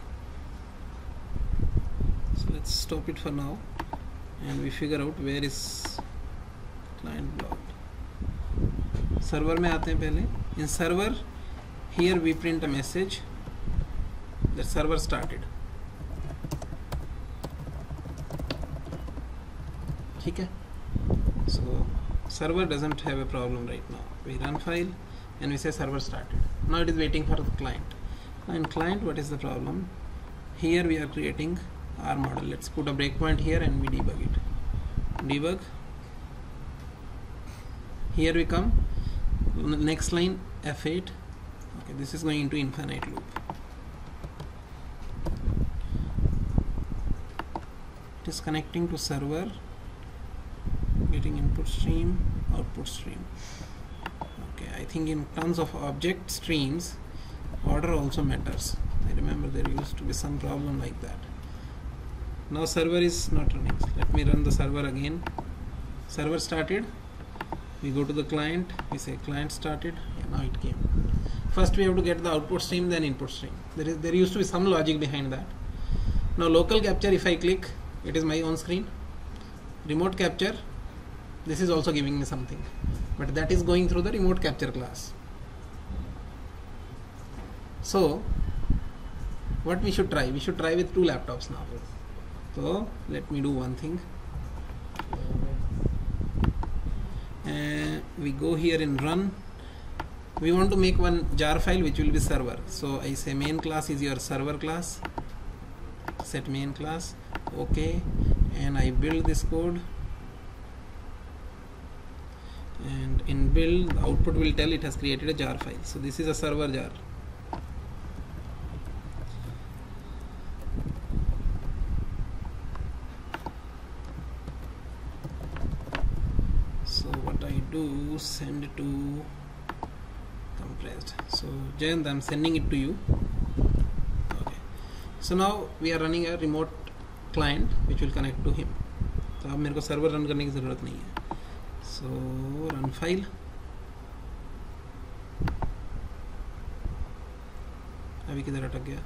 So let's stop it for now and we figure out where is client blocked. Server में आते हैं पहले. In server, here we print a message that server started. ठीक है? So server doesn't have a problem right now. We run file and we say server started. Now it is waiting for the client. And client, what is the problem? Here we are creating our model. Let's put a breakpoint here and we debug it. Debug. Here we come. Next line F8. Okay, this is going into infinite loop. It is connecting to server, getting input stream, output stream. Okay, I think in terms of object streams, order also matters. I remember there used to be some problem like that. Now server is not running. Let me run the server again. Server started. We go to the client. We say client started. Yeah, now it came. First we have to get the output stream, then input stream. There used to be some logic behind that. Now local capture, if I click, it is my own screen. Remote capture, this is also giving me something, but that is going through the remote capture class. So what we should try? We should try with two laptops now. So let me do one thing. We go here in run. We want to make one jar file which will be server. So I say main class is your server class. Set main class. Okay, and I build this code. and in build the output will tell it has created a jar file. So this is a server jar. So what I do, send to compressed. So Jayant, I'm sending it to you. Okay. So now we are running a remote client which will connect to him. तो अब मेरे को server run करने की ज़रूरत नहीं है. So run file. अभी किधर अटक गया?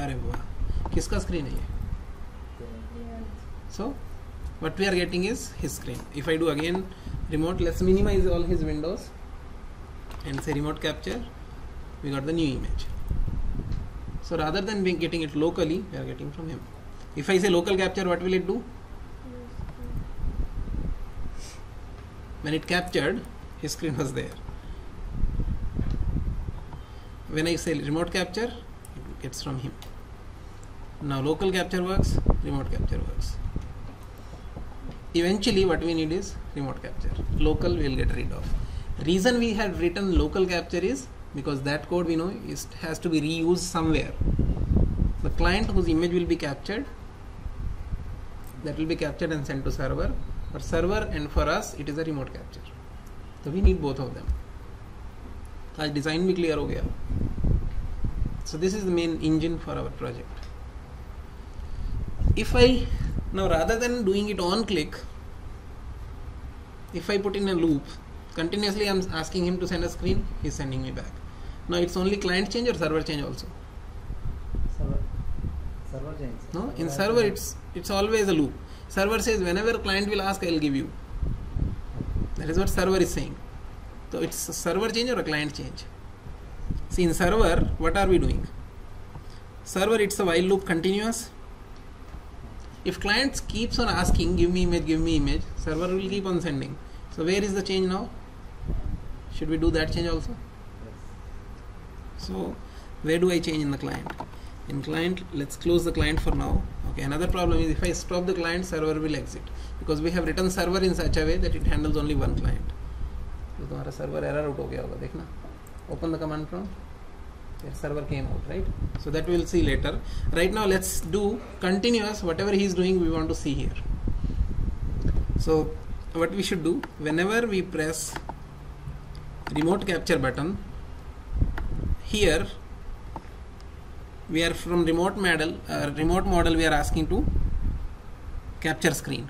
अरे वाह, किसका स्क्रीन है ये? So what we are getting is his screen. If I do again remote, let's minimize all his windows and say remote capture, we got the new image. So rather than getting it locally, we are getting from him. If I say local capture, what will it do? When it captured, his screen was there. When I say remote capture, it gets from him. Now local capture works, remote capture works. Eventually what we need is remote capture. Local we will get rid of. Reason we had written local capture is because that code we know has to be reused somewhere. The client whose image will be captured, that will be captured and sent to server. For server and for us it is a remote capture. So we need both of them. आज design भी clear हो गया. So this is the main engine for our project. If I now rather than doing it on click, if I put in a loop, continuously I'm asking him to send a screen, he's sending me back. Now it's only client change or server change also? Server change. No, in server it's always a loop. Server says whenever client will ask, I'll give you. That is what server is saying. So it's a server change or a client change. See, in server, what are we doing? Server, it's a while loop continuous. If client keeps on asking, give me image, server will keep on sending. So where is the change now? Should we do that change also? Yes. So where do I change in the client? In client, let's close the client for now. Okay, another problem is if I stop the client, server will exit, because we have written server in such a way that it handles only one client. So तुम्हारा server error out हो गया होगा, देखना. Open the command prompt. Your server came out, right? So that we'll see later. Right now let's do continuous. Whatever he is doing, we want to see here. So what we should do, whenever we press remote capture button, here we are from remote model we are asking to capture screen.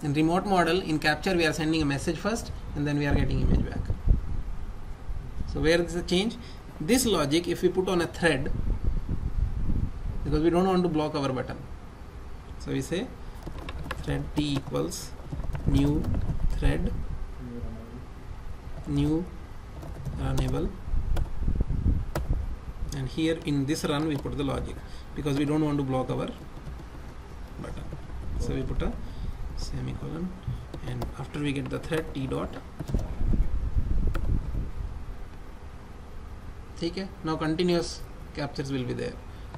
In remote model, in capture we are sending a message first and then we are getting image back. So where is the change? This logic, if we put on a thread, because we don't want to block our button, so we say thread t equals new thread new runnable, and here in this run we put the logic because we don't want to block our button. So we put a semicolon, and after we get the thread t dot. Okay, now continuous captures will be there.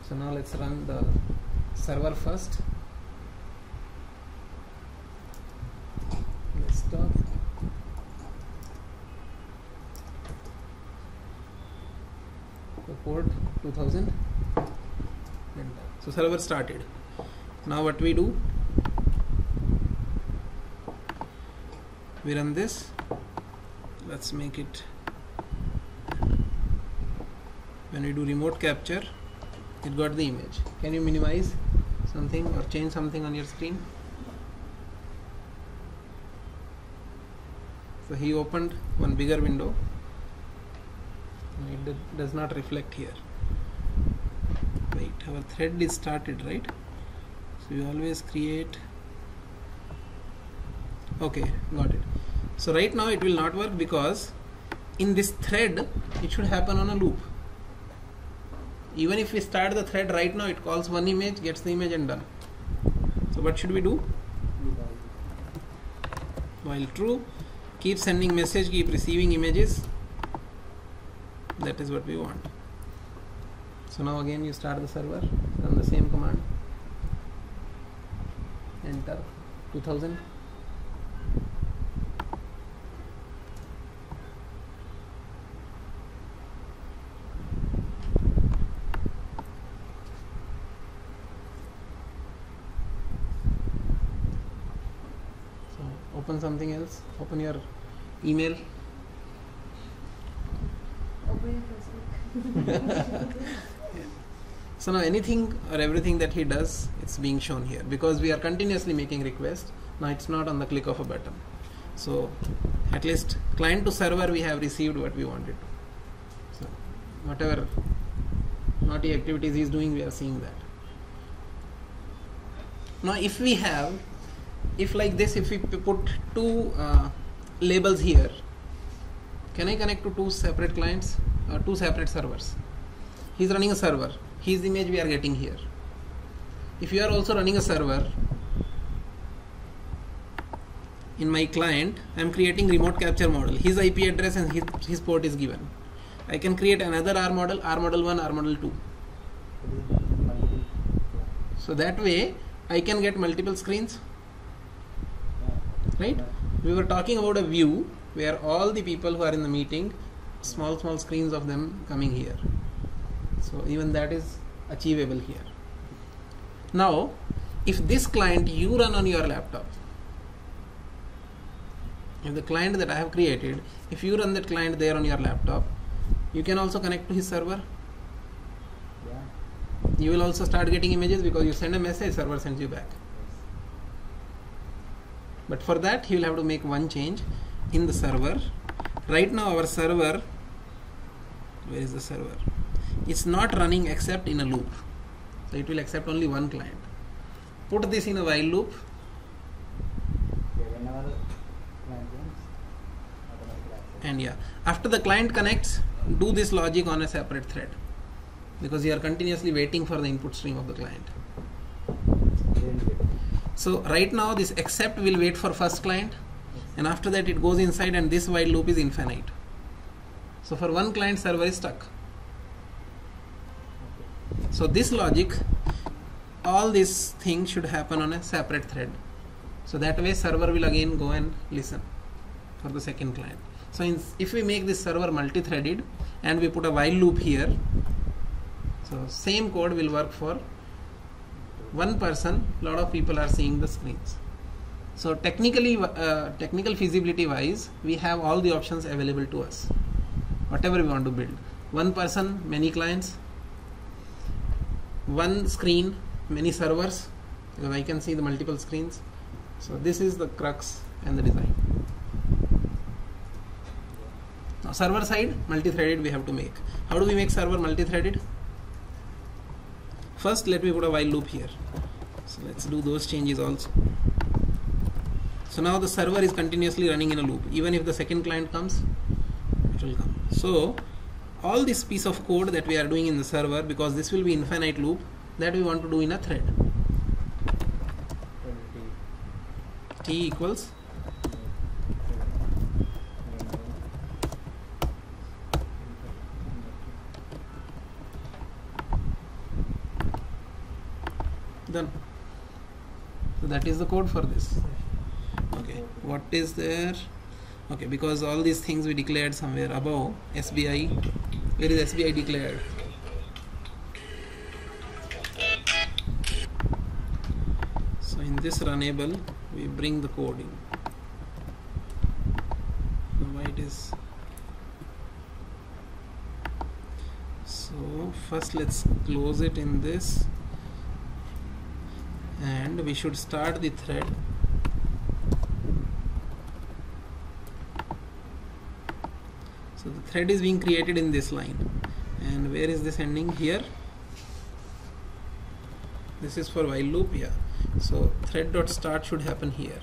So now let's run the server first. Let's stop. So port 2000. So server started. Now what we do? We run this. Let's make it. When we do remote capture, it got the image. Can you minimize something or change something on your screen? So he opened one bigger window. It does not reflect here. Wait, our thread is started, right? So we always create. Okay, got it. So right now it will not work because in this thread it should happen on a loop. Even if we start the thread right now, it calls one image, gets the image and done. So what should we do? While true, keep sending message, keep receiving images. That is what we want. So now again you start the server, run the same command, enter 2000. open something else. Open your email. Open your Facebook. So now anything or everything that he does, it's being shown here because we are continuously making requests. Now it's not on the click of a button. So at least client to server, we have received what we wanted. So whatever naughty activities he is doing, we are seeing that. Now if we have, if like this, if we put two labels here, can I connect to two separate clients or two separate servers? He's running a server. His image we are getting here. If you are also running a server, in my client, I am creating remote capture model. His IP address and his port is given. I can create another R model 1, R model 2. So that way, I can get multiple screens. Right? We were talking about a view where all the people who are in the meeting, small screens of them coming here. So even that is achievable here. Now, if this client you run on your laptop, if the client that I have created, if you run that client there on your laptop, you can also connect to his server. Yeah. You will also start getting images because you send a message, server sends you back. But for that, he will have to make one change in the server. Right now, our server, where is the server? It's not running except in a loop. So it will accept only one client. Put this in a while loop. And yeah, after the client connects, do this logic on a separate thread because you are continuously waiting for the input stream of the client. So right now this accept will wait for first client, and after that it goes inside, and this while loop is infinite. So for one client, server is stuck. So this logic, all these things should happen on a separate thread. So that way server will again go and listen for the second client. So if we make this server multi-threaded and we put a while loop here, so same code will work for one person. Lot of people are seeing the screens. So technically, technical feasibility wise, we have all the options available to us. Whatever we want to build, one person, many clients, one screen, many servers, because I can see the multiple screens. So this is the crux and the design. Now server side, multi-threaded we have to make. How do we make server multi-threaded? First let me put a while loop here. So let's do those changes also. So now the server is continuously running in a loop. Even if the second client comes, it will come. So all this piece of code that we are doing in the server, because this will be infinite loop, that we want to do in a thread. T equals done. So that is the code for this. Okay, what is there? Okay, because all these things we declared somewhere above. SBI, where is SBI declared? So in this runnable we bring the code in. Now why it is so, first let's close it in this, and we should start the thread. So the thread is being created in this line, and where is this ending? Here. This is for while loop. Yeah, so thread.start should happen here.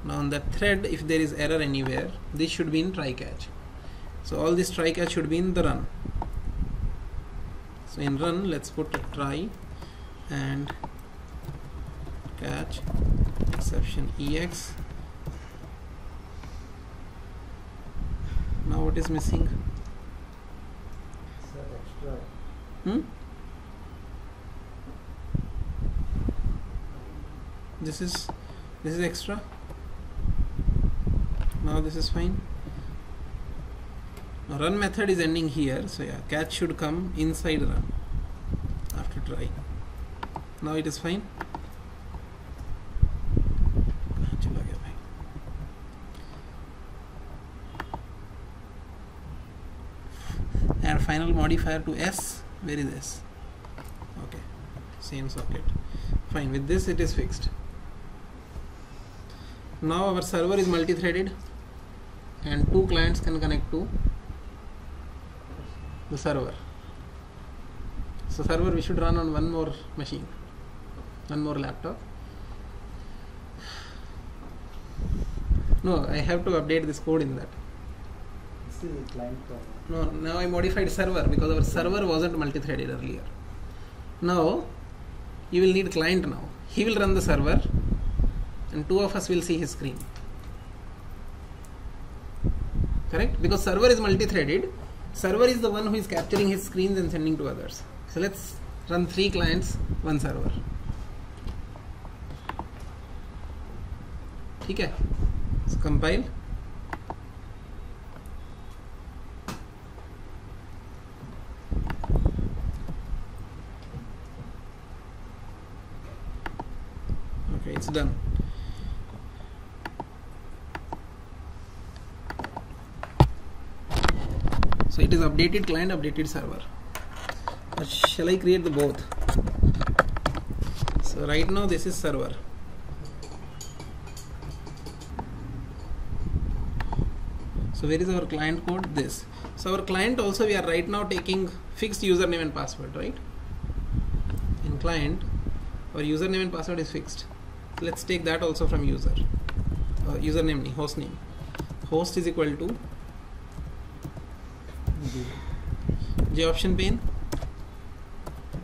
Now on that thread, if there is error anywhere, this should be in try catch. So all this try catch should be in the run. So in run, let's put a try and catch exception ex. Now what is missing? Extra. This is extra. Now this is fine. Now run method is ending here, so yeah, catch should come inside run after try. Now it is fine. add final modifier to S. Where is S? Okay, same socket. Fine, with this it is fixed. Now our server is multi-threaded and two clients can connect to the server. So server we should run on one more machine, one more laptop. No, I have to update this code in that. This is a client. No, now I modified server because our server wasn't multi-threaded earlier. Now you will need client now. He will run the server and two of us will see his screen. Correct? Because server is multi-threaded. Server is the one who is capturing his screens and sending to others. So let's run 3 clients, 1 server. Okay. So compile. Okay, it's done. So it is updated client, updated server. Shall I create the both? So right now this is server. So where is our client code? This. So our client also we are right now taking fixed username and password, right? In client, our username and password is fixed. So let's take that also from user. Username, host name. Host is equal to J option pane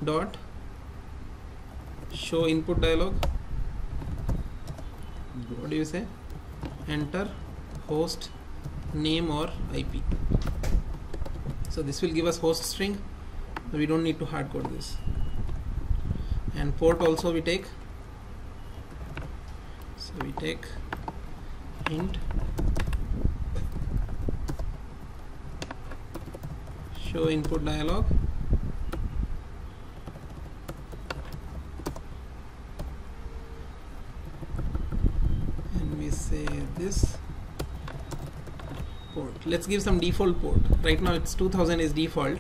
dot show input dialog. What do you say? Enter host name or IP. So this will give us host string. So we don't need to hard code this. And port also we take. So we take int show input dialog. And we say this port. Let's give some default port. Right now it's 2000 is default.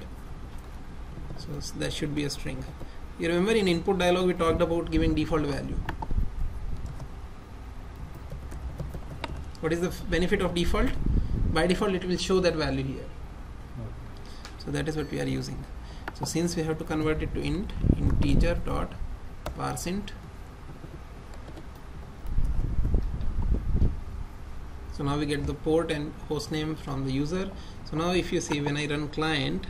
So that should be a string. You remember in input dialog we talked about giving default value. What is the benefit of default? By default it will show that value here. So that is what we are using. So since we have to convert it to int, integer dot parseInt. So now we get the port and host name from the user. So now if you see when I run client,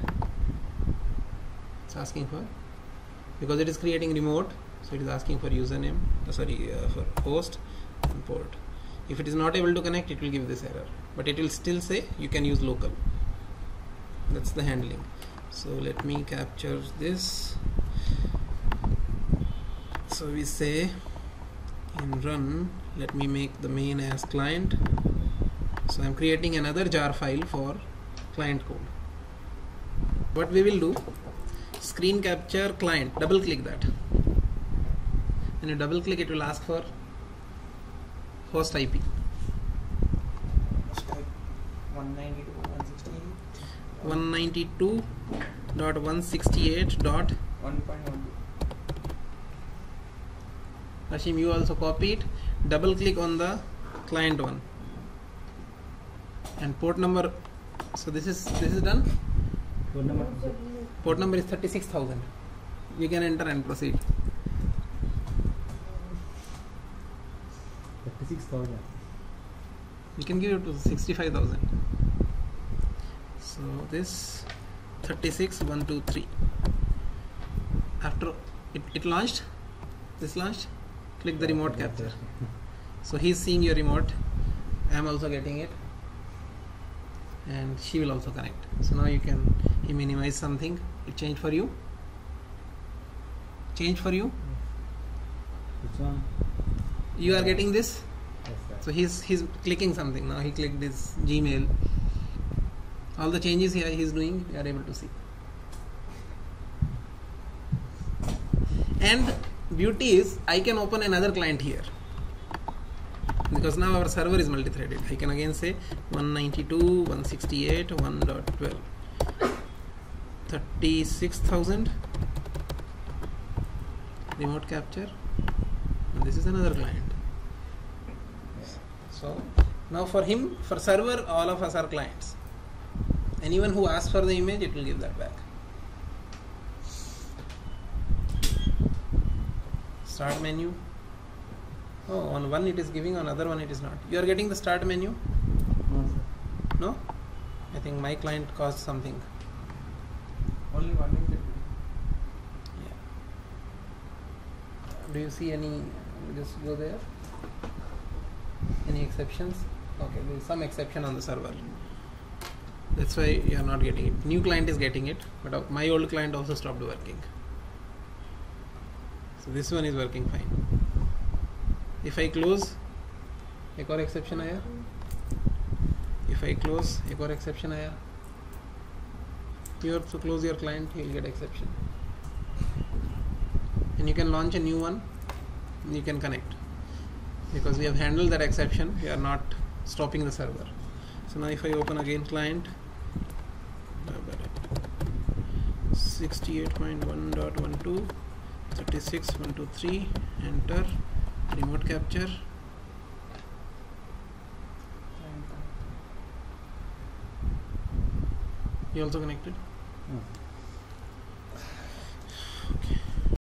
it's asking for, because it is creating remote, so it is asking for username, for host and port. If it is not able to connect, it will give this error, but it will still say you can use local. That's the handling. So let me capture this. So we say in run, let me make the main as client. So I'm creating another jar file for client code. What we will do, screen capture client, double click that. When you double click, it will ask for host IP. 192.168.1.12. Hashim, you also copy it. Double click on the client one. And port number. So this is done. Port number is 36,000. You can enter and proceed. 36,000. You can give it to 65,000. So this 36,123. After it launched, this launched. Click the remote capture. So he's seeing your remote. I am also getting it, and she will also connect. So now he minimize something. It changed for you. Change for you. Which one? You are getting this. Yes, sir. So he's clicking something. Now he clicked this Gmail. All the changes here he's doing, you are able to see. And beauty is I can open another client here, because now our server is multi-threaded. I can again say 192.168.1.12. 36,000 remote capture, and this is another client. So now for him, for server, all of us are clients. Anyone who asks for the image, it will give that back. Start menu. Oh, on one it is giving, on other one it is not. You are getting the start menu? No, sir. No? I think my client caused something. Only one is it. Yeah. Do you see any? Just go there. Any exceptions? Okay, there is some exception on the server. That's why you are not getting it. New client is getting it, but my old client also stopped working. So this one is working fine. If I close, एक और exception आया. If I close, एक और exception आया. You have to close your client, you will get exception. And you can launch a new one. And you can connect, because we have handled that exception. We are not stopping the server. So now if I open again client, 68.1.12, 36.123, enter, remote capture. You also connected? No.